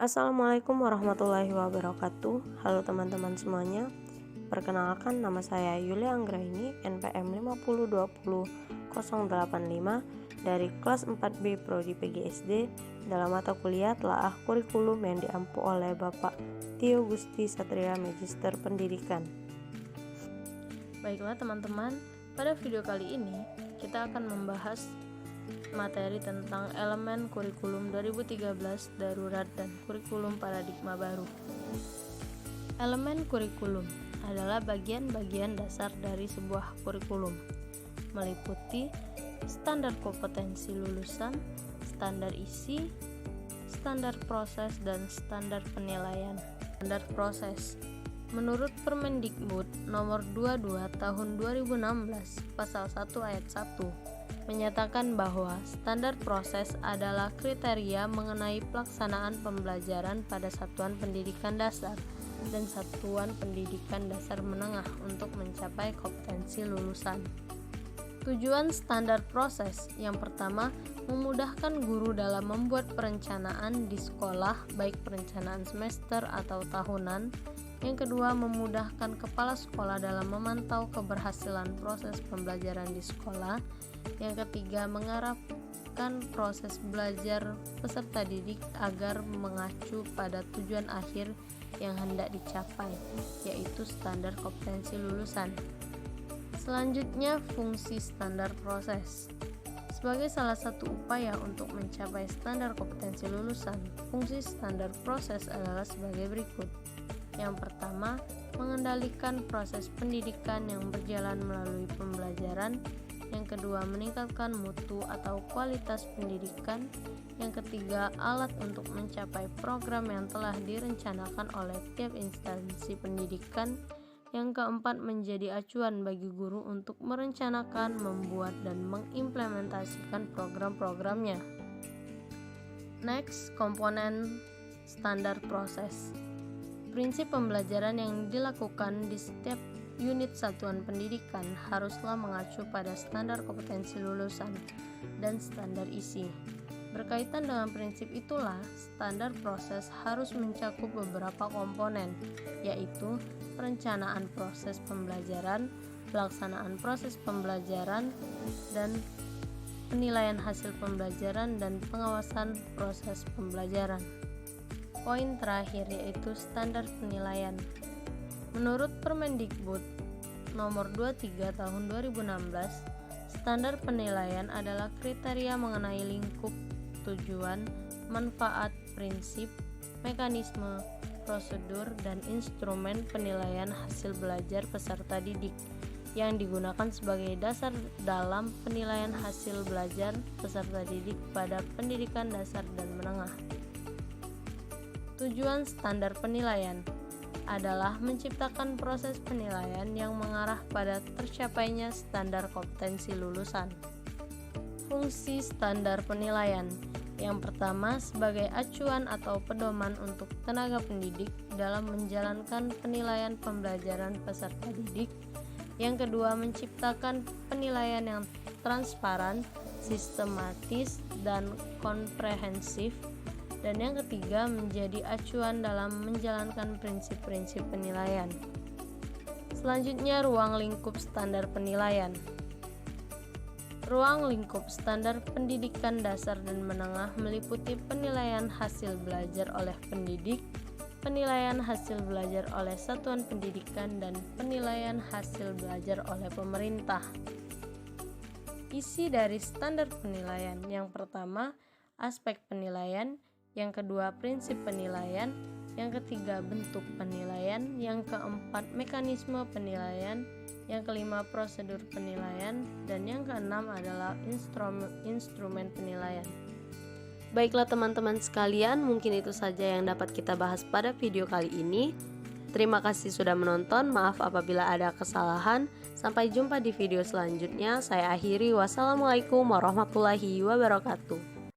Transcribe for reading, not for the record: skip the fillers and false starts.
Assalamualaikum warahmatullahi wabarakatuh. Halo teman-teman semuanya. Perkenalkan, nama saya Yulia Anggraini, NPM 5020085 dari kelas 4B Prodi PGSD dalam mata kuliah Telaah Kurikulum yang diampu oleh Bapak Tio Gusti Satria, Magister Pendidikan. Baiklah teman-teman, pada video kali ini kita akan membahas materi tentang elemen kurikulum 2013 darurat dan kurikulum paradigma baru. Elemen kurikulum adalah bagian-bagian dasar dari sebuah kurikulum, meliputi standar kompetensi lulusan, standar isi, standar proses, dan standar penilaian. Standar proses menurut Permendikbud nomor 22 tahun 2016 pasal 1 ayat 1 menyatakan bahwa standar proses adalah kriteria mengenai pelaksanaan pembelajaran pada satuan pendidikan dasar dan satuan pendidikan dasar menengah untuk mencapai kompetensi lulusan. Tujuan standar proses yang pertama, memudahkan guru dalam membuat perencanaan di sekolah, baik perencanaan semester atau tahunan. Yang kedua, memudahkan kepala sekolah dalam memantau keberhasilan proses pembelajaran di sekolah. Yang ketiga, mengarahkan proses belajar peserta didik agar mengacu pada tujuan akhir yang hendak dicapai, yaitu standar kompetensi lulusan. Selanjutnya, fungsi standar proses. Sebagai salah satu upaya untuk mencapai standar kompetensi lulusan, fungsi standar proses adalah sebagai berikut. Yang pertama, mengendalikan proses pendidikan yang berjalan melalui pembelajaran. Yang kedua, meningkatkan mutu atau kualitas pendidikan. Yang ketiga, alat untuk mencapai program yang telah direncanakan oleh tiap instansi pendidikan. Yang keempat, menjadi acuan bagi guru untuk merencanakan, membuat, dan mengimplementasikan program-programnya. Next, komponen standar proses. Prinsip pembelajaran yang dilakukan di setiap unit satuan pendidikan haruslah mengacu pada standar kompetensi lulusan dan standar isi. Berkaitan dengan prinsip itulah, standar proses harus mencakup beberapa komponen, yaitu perencanaan proses pembelajaran, pelaksanaan proses pembelajaran, dan penilaian hasil pembelajaran dan pengawasan proses pembelajaran. Poin terakhir yaitu standar penilaian. Menurut Permendikbud nomor 23 tahun 2016, standar penilaian adalah kriteria mengenai lingkup, tujuan, manfaat, prinsip, mekanisme, prosedur, dan instrumen penilaian hasil belajar peserta didik yang digunakan sebagai dasar dalam penilaian hasil belajar peserta didik pada pendidikan dasar dan menengah. Tujuan standar penilaian adalah menciptakan proses penilaian yang mengarah pada tercapainya standar kompetensi lulusan. Fungsi standar penilaian yang pertama, sebagai acuan atau pedoman untuk tenaga pendidik dalam menjalankan penilaian pembelajaran peserta didik. Yang kedua, menciptakan penilaian yang transparan, sistematis, dan komprehensif. Dan yang ketiga, menjadi acuan dalam menjalankan prinsip-prinsip penilaian. Selanjutnya, ruang lingkup standar penilaian. Ruang lingkup standar pendidikan dasar dan menengah meliputi penilaian hasil belajar oleh pendidik, penilaian hasil belajar oleh satuan pendidikan, dan penilaian hasil belajar oleh pemerintah. Isi dari standar penilaian yang pertama, aspek penilaian. Yang kedua, prinsip penilaian. Yang ketiga, bentuk penilaian. Yang keempat, mekanisme penilaian. Yang kelima, prosedur penilaian. Dan yang keenam adalah instrumen penilaian. Baiklah teman-teman sekalian, mungkin itu saja yang dapat kita bahas pada video kali ini. Terima kasih sudah menonton, maaf apabila ada kesalahan. Sampai jumpa di video selanjutnya. Saya akhiri, wassalamualaikum warahmatullahi wabarakatuh.